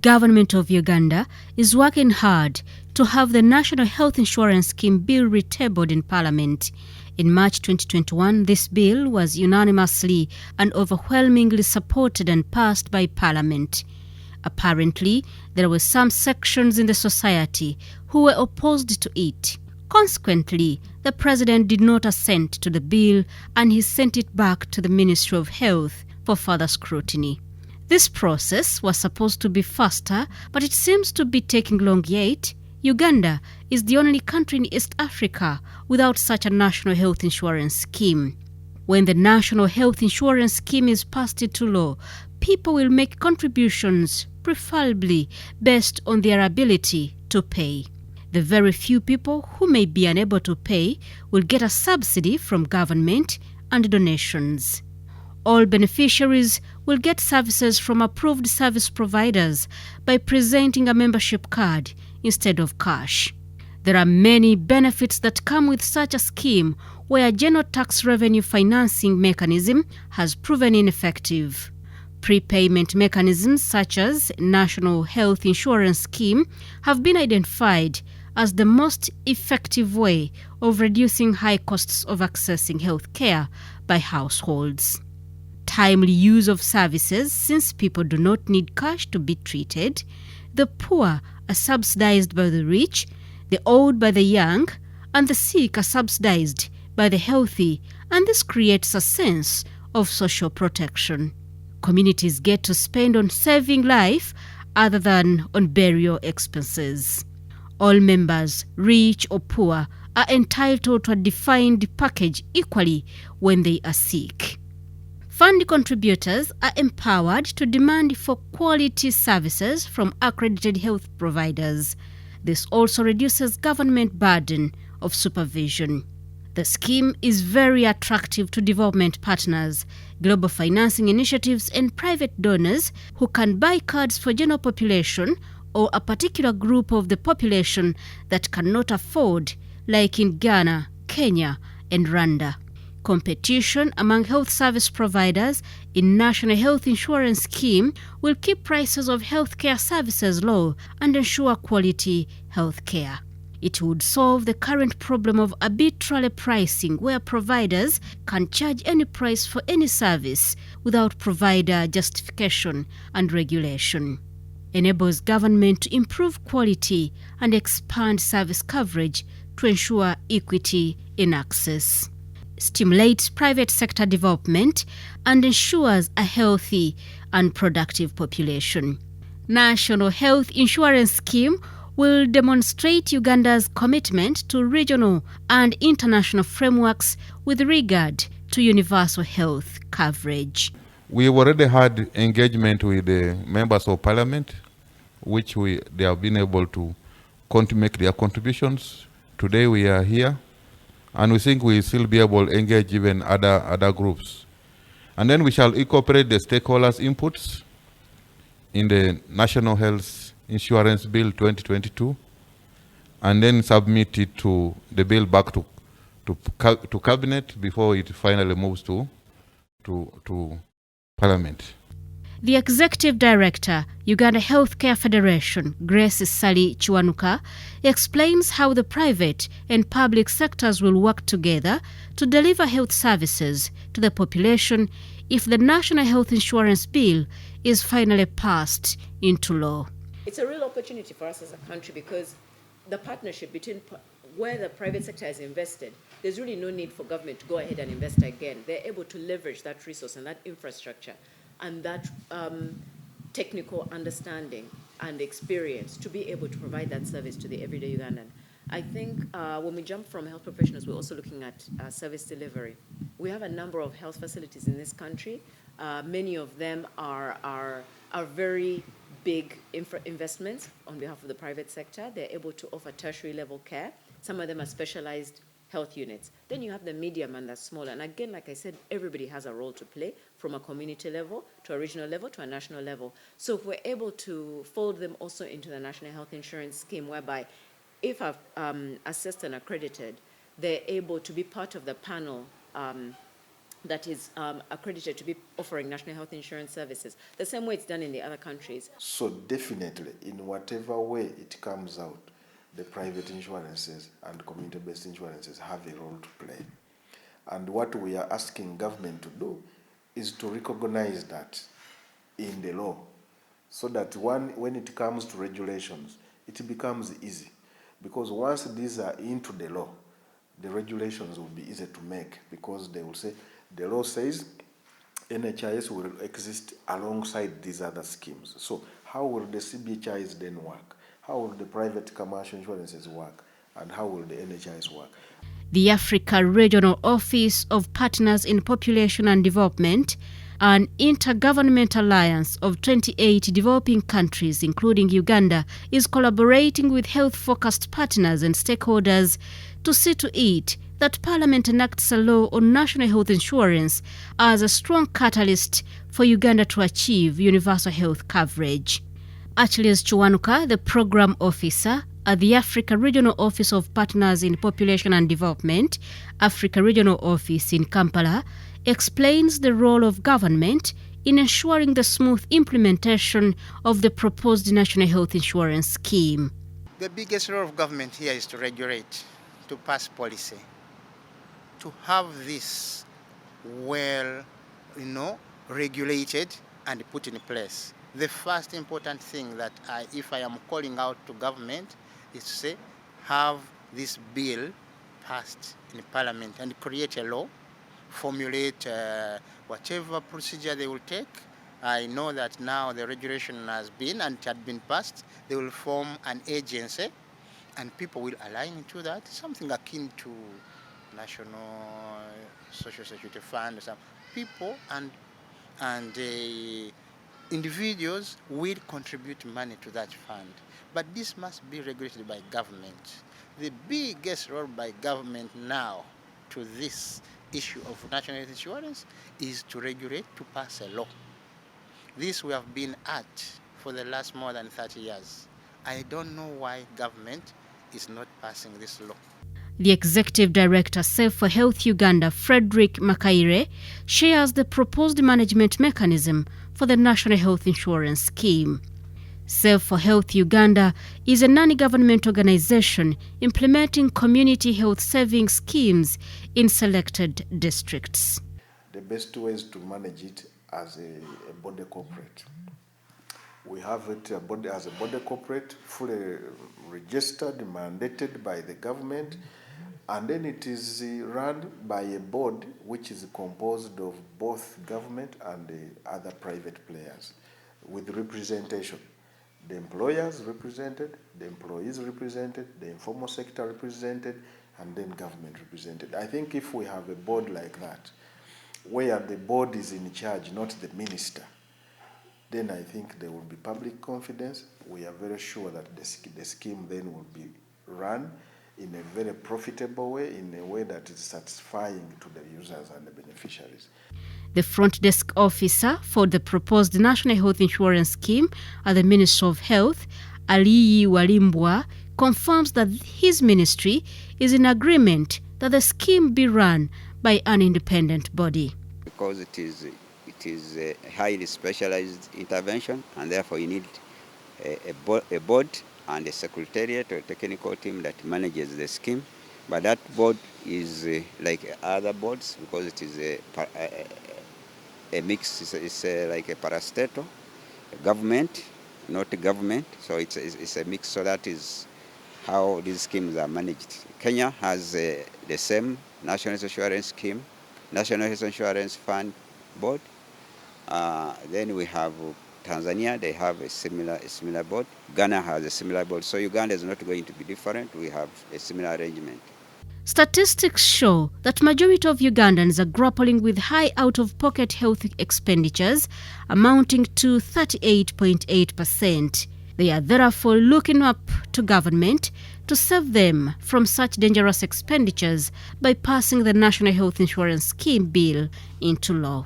Government of Uganda is working hard to have the National Health Insurance Scheme bill retabled in Parliament. In March 2021, this bill was unanimously and overwhelmingly supported and passed by Parliament. Apparently, there were some sections in the society who were opposed to it. Consequently, the President did not assent to the bill and he sent it back to the Ministry of Health for further scrutiny. This process was supposed to be faster, but it seems to be taking long yet. Uganda is the only country in East Africa without such a national health insurance scheme. When the National Health Insurance Scheme is passed into law, people will make contributions, preferably based on their ability to pay. The very few people who may be unable to pay will get a subsidy from government and donations. All beneficiaries will get services from approved service providers by presenting a membership card instead of cash. There are many benefits that come with such a scheme where a general tax revenue financing mechanism has proven ineffective. Prepayment mechanisms such as National Health Insurance Scheme have been identified as the most effective way of reducing high costs of accessing health care by households. Timely use of services, since people do not need cash to be treated. The poor are subsidized by the rich, the old by the young, and the sick are subsidized by the healthy, and this creates a sense of social protection. Communities get to spend on saving life other than on burial expenses. All members, rich or poor, are entitled to a defined package equally when they are sick. Fund contributors are empowered to demand for quality services from accredited health providers. This also reduces government burden of supervision. The scheme is very attractive to development partners, global financing initiatives, and private donors who can buy cards for general population or a particular group of the population that cannot afford, like in Ghana, Kenya, and Rwanda. Competition among health service providers in National Health Insurance Scheme will keep prices of healthcare services low and ensure quality healthcare. It would solve the current problem of arbitrary pricing, where providers can charge any price for any service without provider justification and regulation. Enables government to improve quality and expand service coverage to ensure equity in access. Stimulates private sector development and ensures a healthy and productive population. National Health Insurance Scheme will demonstrate Uganda's commitment to regional and international frameworks with regard to universal health coverage. We already had engagement with the members of parliament, which they have been able to make their contributions. Today we are here, and we think we still be able to engage even other groups. And then we shall incorporate the stakeholders' inputs in the National Health Insurance Bill 2022, and then submit it to the bill back to cabinet before it finally moves to Parliament. The Executive Director, Uganda Healthcare Federation, Grace Sali Chiwanuka, explains how the private and public sectors will work together to deliver health services to the population if the National Health Insurance Bill is finally passed into law. It's a real opportunity for us as a country because the partnership between where the private sector has invested, there's really no need for government to go ahead and invest again. They're able to leverage that resource and that infrastructure and that technical understanding and experience to be able to provide that service to the everyday Ugandan. I think when we jump from health professionals, we're also looking at service delivery. We have a number of health facilities in this country. Many of them are very big investments on behalf of the private sector. They're able to offer tertiary level care. Some of them are specialized health units. Then you have the medium and the smaller. And again, like I said, everybody has a role to play from a community level to a regional level to a national level. So if we're able to fold them also into the National Health Insurance Scheme, whereby if assessed and accredited, they're able to be part of the panel that is accredited to be offering national health insurance services, the same way it's done in the other countries. So definitely, in whatever way it comes out, the private insurances and community-based insurances have a role to play. And what we are asking government to do is to recognize that in the law, so that when it comes to regulations, it becomes easy. Because once these are into the law, the regulations will be easy to make, because they will say, the law says NHIS will exist alongside these other schemes. So how will the CBHIs then work? How will the private commercial insurances work? And how will the NHIS work? The Africa Regional Office of Partners in Population and Development, an intergovernmental alliance of 28 developing countries, including Uganda, is collaborating with health-focused partners and stakeholders to see to it that Parliament enacts a law on national health insurance as a strong catalyst for Uganda to achieve universal health coverage. Achilles Chuanuka, the Program Officer at the Africa Regional Office of Partners in Population and Development, Africa Regional Office in Kampala, explains the role of government in ensuring the smooth implementation of the proposed national health insurance scheme. The biggest role of government here is to regulate, to pass policy, to have this well, regulated and put in place. The first important thing that if I am calling out to government is to say, have this bill passed in Parliament and create a law, formulate whatever procedure they will take. I know that now the regulation has been and it had been passed. They will form an agency and people will align to that, something akin to National Social Security Fund or some people and individuals will contribute money to that fund. But this must be regulated by government. The biggest role by government now to this issue of national health insurance is to regulate, to pass a law. This we have been at for the last more than 30 years. I don't know why government is not passing this law. The Executive Director, Save for Health Uganda, Frederick Makaire, shares the proposed management mechanism for the National Health Insurance Scheme. Save for Health Uganda is a non-government organization implementing community health saving schemes in selected districts. The best way is to manage it as a body corporate. We have it as a body corporate, fully registered, mandated by the government, and then it is run by a board which is composed of both government and the other private players with representation. The employers represented, the employees represented, the informal sector represented, and then government represented. I think if we have a board like that, where the board is in charge, not the minister, then I think there will be public confidence. We are very sure that the scheme then will be run in a very profitable way, in a way that is satisfying to the users and the beneficiaries. The front desk officer for the proposed National Health Insurance Scheme at the Ministry of Health, Aliyi Walimbwa, confirms that his ministry is in agreement that the scheme be run by an independent body. Because it is a highly specialized intervention, and therefore you need a board and a secretariat or a technical team that manages the scheme. But that board is like other boards, because it is a mix. It's like a parastatal, a government, not a government. So it's a mix. So that is how these schemes are managed. Kenya has the same National Health Insurance Scheme, National Health Insurance Fund Board. Then we have Tanzania, they have a similar board. Ghana has a similar board. So Uganda is not going to be different. We have a similar arrangement. Statistics show that majority of Ugandans are grappling with high out-of-pocket health expenditures, amounting to 38.8%. They are therefore looking up to government to save them from such dangerous expenditures by passing the National Health Insurance Scheme Bill into law.